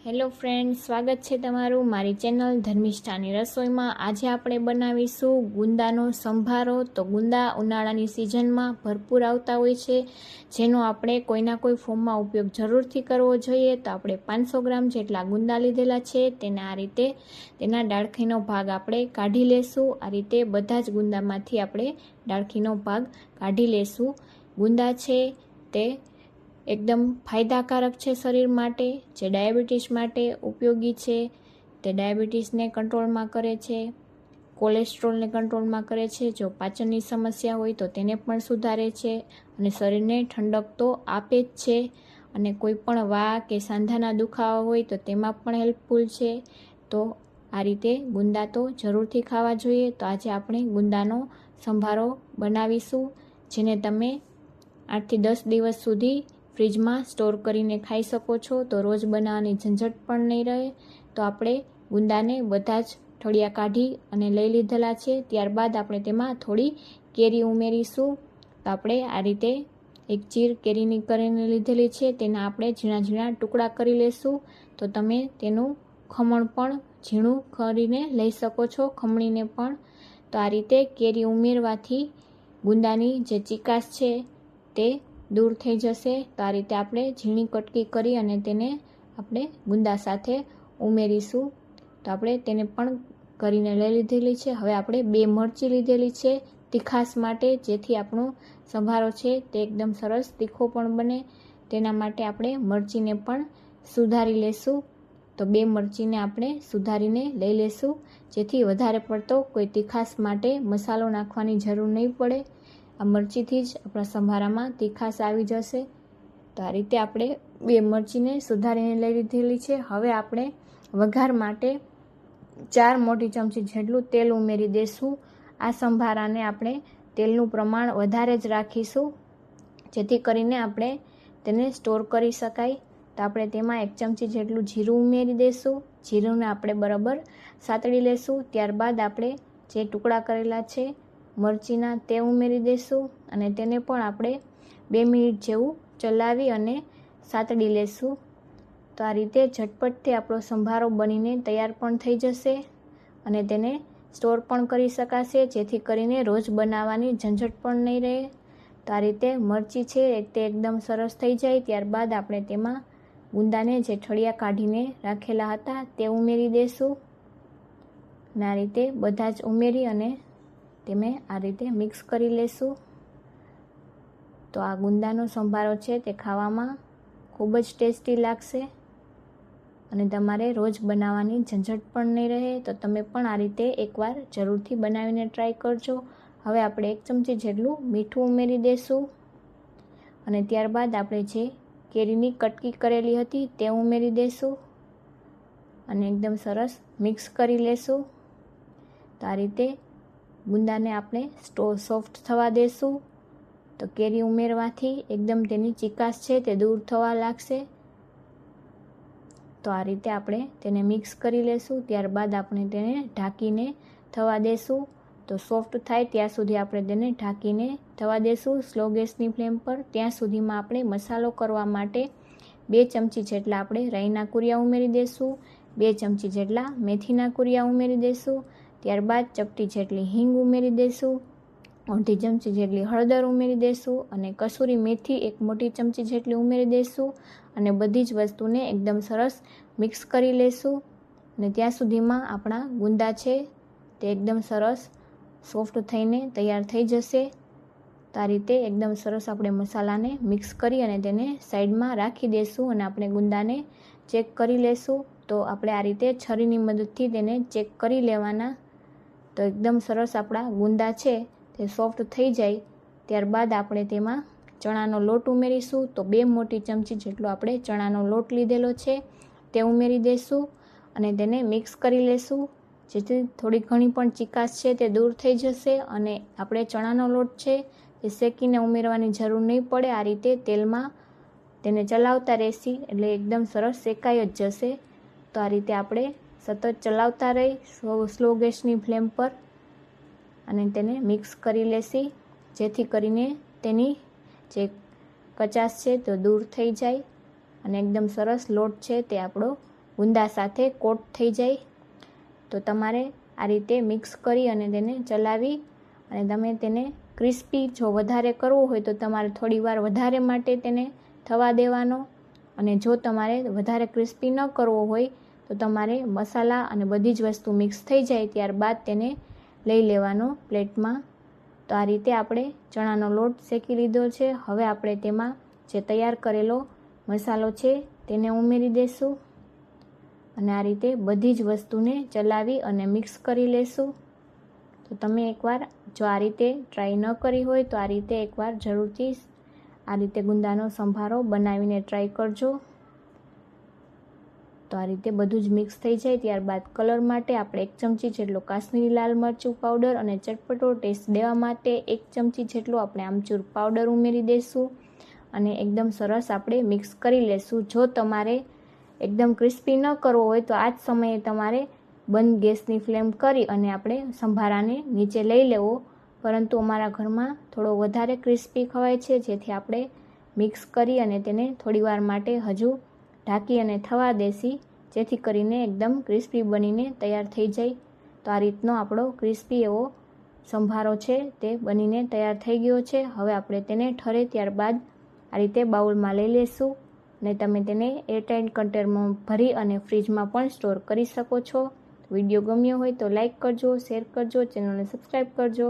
Hello friend, સ્વાગત છે તમારું મારી ચેનલ ધર્મિષ્ઠાની રસોઈમાં। આજે આપણે બનાવીશું ગુંદાનો સંભારો। તો ગુંદા ઉનાળાની સિઝનમાં ભરપૂર આવતા હોય છે, જેનો આપણે કોઈના કોઈ ફોર્મમાં ઉપયોગ જરૂરથી કરવો જોઈએ। તો આપણે 500 ગ્રામ જેટલા ગુંદા લીધેલા છે, તેને આ રીતે તેના ડાળખીનો ભાગ આપણે કાઢી લેશું। આ રીતે બધા જ ગુંદામાંથી આપણે ડાળખીનો ભાગ કાઢી લેશું। ગુંદા છે તે એકદમ ફાયદાકારક છે શરીર માટે, જે ડાયાબિટીસ માટે ઉપયોગી છે। તે ડાયાબિટીસને કંટ્રોલમાં કરે છે, કોલેસ્ટ્રોલને કંટ્રોલમાં કરે છે, જો પાચનની સમસ્યા હોય તો તેને પણ સુધારે છે અને શરીરને ઠંડક તો આપે જ છે। અને કોઈ પણ વા કે સાંધાના દુખાવા હોય તો તેમાં પણ હેલ્પફુલ છે। તો આ રીતે ગુંદા તો જરૂરથી ખાવા જોઈએ। તો આજે આપણે ગુંદાનો સંભારો બનાવીશું, જેને તમે 8 થી 10 દિવસ સુધી ફ્રીજમાં સ્ટોર કરીને ખાઈ શકો છો। તો રોજ બનાવવાની ઝંઝટ પણ નહીં રહે। તો આપણે ગુંદાને બધા જ ઠળિયા કાઢી અને લઈ લીધેલા છે। ત્યારબાદ આપણે તેમાં થોડી કેરી ઉમેરીશું। તો આપણે આ રીતે એક ચીર કેરીની કરીને લીધેલી છે, તેના આપણે ઝીણા ઝીણા ટુકડા કરી લેશું। તો તમે તેનું ખમણ પણ ઝીણું કરીને લઈ શકો છો, ખમણીને પણ। તો આ રીતે કેરી ઉમેરવાથી ગુંદાની જે ચીકાશ છે તે દૂર થઈ જશે। તો આ રીતે આપણે ઝીણી કટકી કરી અને તેને આપણે ગુંદા સાથે ઉમેરીશું। તો આપણે તેને પણ કરીને લઈ લીધેલી છે। હવે આપણે 2 મરચી લીધેલી છે તીખાશ માટે, જેથી આપણો સંભારો છે તે એકદમ સરસ તીખો પણ બને। તેના માટે આપણે મરચીને પણ સુધારી લેશું। તો 2 મરચીને આપણે સુધારીને લઈ લેશું, જેથી વધારે પડતો કોઈ તીખાશ માટે મસાલો નાખવાની જરૂર નહીં પડે। આ મરચીથી જ આપણા સંભારામાં તીખાશ આવી જશે। તો આ રીતે આપણે 2 મરચીને સુધારીને લઈ લીધેલી છે। હવે આપણે વઘાર માટે 4 મોટી ચમચી જેટલું તેલ ઉમેરી દઈશું। આ સંભારાને આપણે તેલનું પ્રમાણ વધારે જ રાખીશું, જેથી કરીને આપણે તેને સ્ટોર કરી શકાય। તો આપણે તેમાં 1 ચમચી જેટલું જીરું ઉમેરી દઈશું। જીરુંને આપણે બરાબર સાતળી લેશું। ત્યારબાદ આપણે જે ટુકડા કરેલા છે મરચીના તે ઉમેરી દઈશું અને તેને પણ આપણે 2 મિનિટ જેવું ચલાવી અને સાતળી લેશું। તો આ રીતે ઝટપટથી આપણો સંભારો બનીને તૈયાર પણ થઈ જશે અને તેને સ્ટોર પણ કરી શકાશે, જેથી કરીને રોજ બનાવવાની ઝંઝટ પણ નહીં રહે। તો આ રીતે મરચી છે તે એકદમ સરસ થઈ જાય ત્યારબાદ આપણે તેમાં ગુંદાને જે ઠળિયા કાઢીને રાખેલા હતા તે ઉમેરી દઈશું અને આ રીતે બધા જ ઉમેરી અને તેને આ રીતે મિક્સ કરી લેશું। તો આ ગુંદાનો સંભારો છે તે ખાવામાં ખૂબ જ ટેસ્ટી લાગશે અને તમારે રોજ બનાવવાની ઝંઝટ પણ નહીં રહે। તો તમે પણ આ રીતે એકવાર જરૂરથી બનાવીને ટ્રાય કરજો। હવે આપણે 1 ચમચી જેટલું મીઠું ઉમેરી દઈશું અને ત્યારબાદ આપણે જે કેરીની કટકી કરેલી હતી તે ઉમેરી દઈશું અને એકદમ સરસ મિક્સ કરી લેશું। તો આ રીતે ગુંદાને આપણે સોફ્ટ થવા દેશું। તો કેરી ઉમેરવાથી એકદમ તેની ચીકાશ છે તે દૂર થવા લાગશે। તો આ રીતે આપણે તેને મિક્સ કરી લેશું। ત્યારબાદ આપણે તેને ઢાંકીને થવા દેશું। તો સોફ્ટ થાય ત્યાં સુધી આપણે તેને ઢાંકીને થવા દેશું સ્લો ગેસની ફ્લેમ પર। ત્યાં સુધીમાં આપણે મસાલો કરવા માટે 2 ચમચી જેટલા આપણે રાઈના કુરિયા ઉમેરી દઈશું, 2 ચમચી જેટલા મેથીના કુરિયા ઉમેરી દઈશું। ત્યારબાદ ચપટી જેટલી હિંગ ઉમેરી દઈશું, 1/2 ચમચી જેટલી હળદર ઉમેરી દઈશું અને કસૂરી મેથી 1 મોટી ચમચી જેટલી ઉમેરી દઈશું અને બધી જ વસ્તુને એકદમ સરસ મિક્સ કરી લઈશું અને ત્યાં સુધીમાં આપણા ગુંદા છે તે એકદમ સરસ સોફ્ટ થઈને તૈયાર થઈ જશે। તો આ રીતે એકદમ સરસ આપણે મસાલાને મિક્સ કરી અને તેને સાઈડમાં રાખી દઈશું અને આપણે ગુંદાને ચેક કરી લઈશું। તો આપણે આ રીતે છરીની મદદથી તેને ચેક કરી લેવાના। તો એકદમ સરસ આપણા ગુંદા છે તે સોફ્ટ થઈ જાય ત્યારબાદ આપણે તેમાં ચણાનો લોટ ઉમેરીશું। તો 2 મોટી ચમચી જેટલો આપણે ચણાનો લોટ લીધેલો છે તે ઉમેરી દઈશું અને તેને મિક્સ કરી લેશું, જેથી થોડી ઘણી પણ ચીકાશ છે તે દૂર થઈ જશે અને આપણે ચણાનો લોટ છે તે શેકીને ઉમેરવાની જરૂર નહીં પડે। આ રીતે તેલમાં તેને ચલાવતા રહેશી એટલે એકદમ સરસ શેકાઈ જ જશે। તો આ રીતે આપણે સતત ચલાવતા રહી સ્લો ગેસની ફ્લેમ પર અને તેને મિક્સ કરી લેશી, જેથી કરીને તેની જે કચાશ છે તે દૂર થઈ જાય અને એકદમ સરસ લોટ છે તે આપણો ગુંદા સાથે કોટ થઈ જાય. તો તમારે આ રીતે મિક્સ કરી અને તેને ચલાવી અને તમે તેને ક્રિસ્પી જો વધારે કરવું હોય તો તમારે થોડી વાર વધારે માટે તેને થવા દેવાનો. અને જો તમારે વધારે ક્રિસ્પી ન કરવો હોય તો તમારે મસાલા અને બધી જ વસ્તુ મિક્સ થઈ જાય ત્યારબાદ તેને લઈ લેવાનો પ્લેટમાં. તો આ રીતે આપણે ચણાનો લોટ શેકી લીધો છે. હવે આપણે તેમાં જે તૈયાર કરેલો મસાલો છે તેને ઉમેરી દઈશું અને આ રીતે બધી જ વસ્તુને ચલાવી અને મિક્સ કરી લેશું. તો તમે એકવાર જો આ રીતે ટ્રાય ન કરી હોય તો આ રીતે એકવાર જરૂરથી આ રીતે ગુંદાનો સંભારો બનાવીને ટ્રાય કરજો. તો આ રીતે બધું જ મિક્સ થઈ જાય ત્યારબાદ કલર માટે આપણે 1 ચમચી જેટલો કાશ્મીરી લાલ મરચું પાવડર અને ચટપટો ટેસ્ટ દેવા માટે 1 ચમચી જેટલો આપણે આમચૂર પાવડર ઉમેરી દઈશું અને એકદમ સરસ આપણે મિક્સ કરી લેશું. જો તમારે એકદમ ક્રિસ્પી ન કરવો હોય તો આ જ સમયે તમારે બંધ ગેસની ફ્લેમ કરી અને આપણે સંભારાને નીચે લઈ લેવો. પરંતુ અમારા ઘરમાં થોડો વધારે ક્રિસ્પી ખવાય છે, જેથી આપણે મિક્સ કરી અને તેને થોડીવાર માટે હજુ ઢાંકી અને થવા દેસી, જેથી કરીને એકદમ ક્રિસ્પી બનીને તૈયાર થઈ જાય. તો આ રીતનો આપણો ક્રિસ્પી એવો સંભારો છે તે બનીને તૈયાર થઈ ગયો છે. હવે આપણે તેને ઠરે ત્યારબાદ આ રીતે બાઉલમાં લઈ લેશું અને તમે તેને એરટાઇટ કન્ટેનરમાં ભરી અને ફ્રીજમાં પણ સ્ટોર કરી શકો છો. વિડીયો ગમ્યો હોય તો લાઈક કરજો, શેર કરજો, ચેનલને સબસ્ક્રાઈબ કરજો.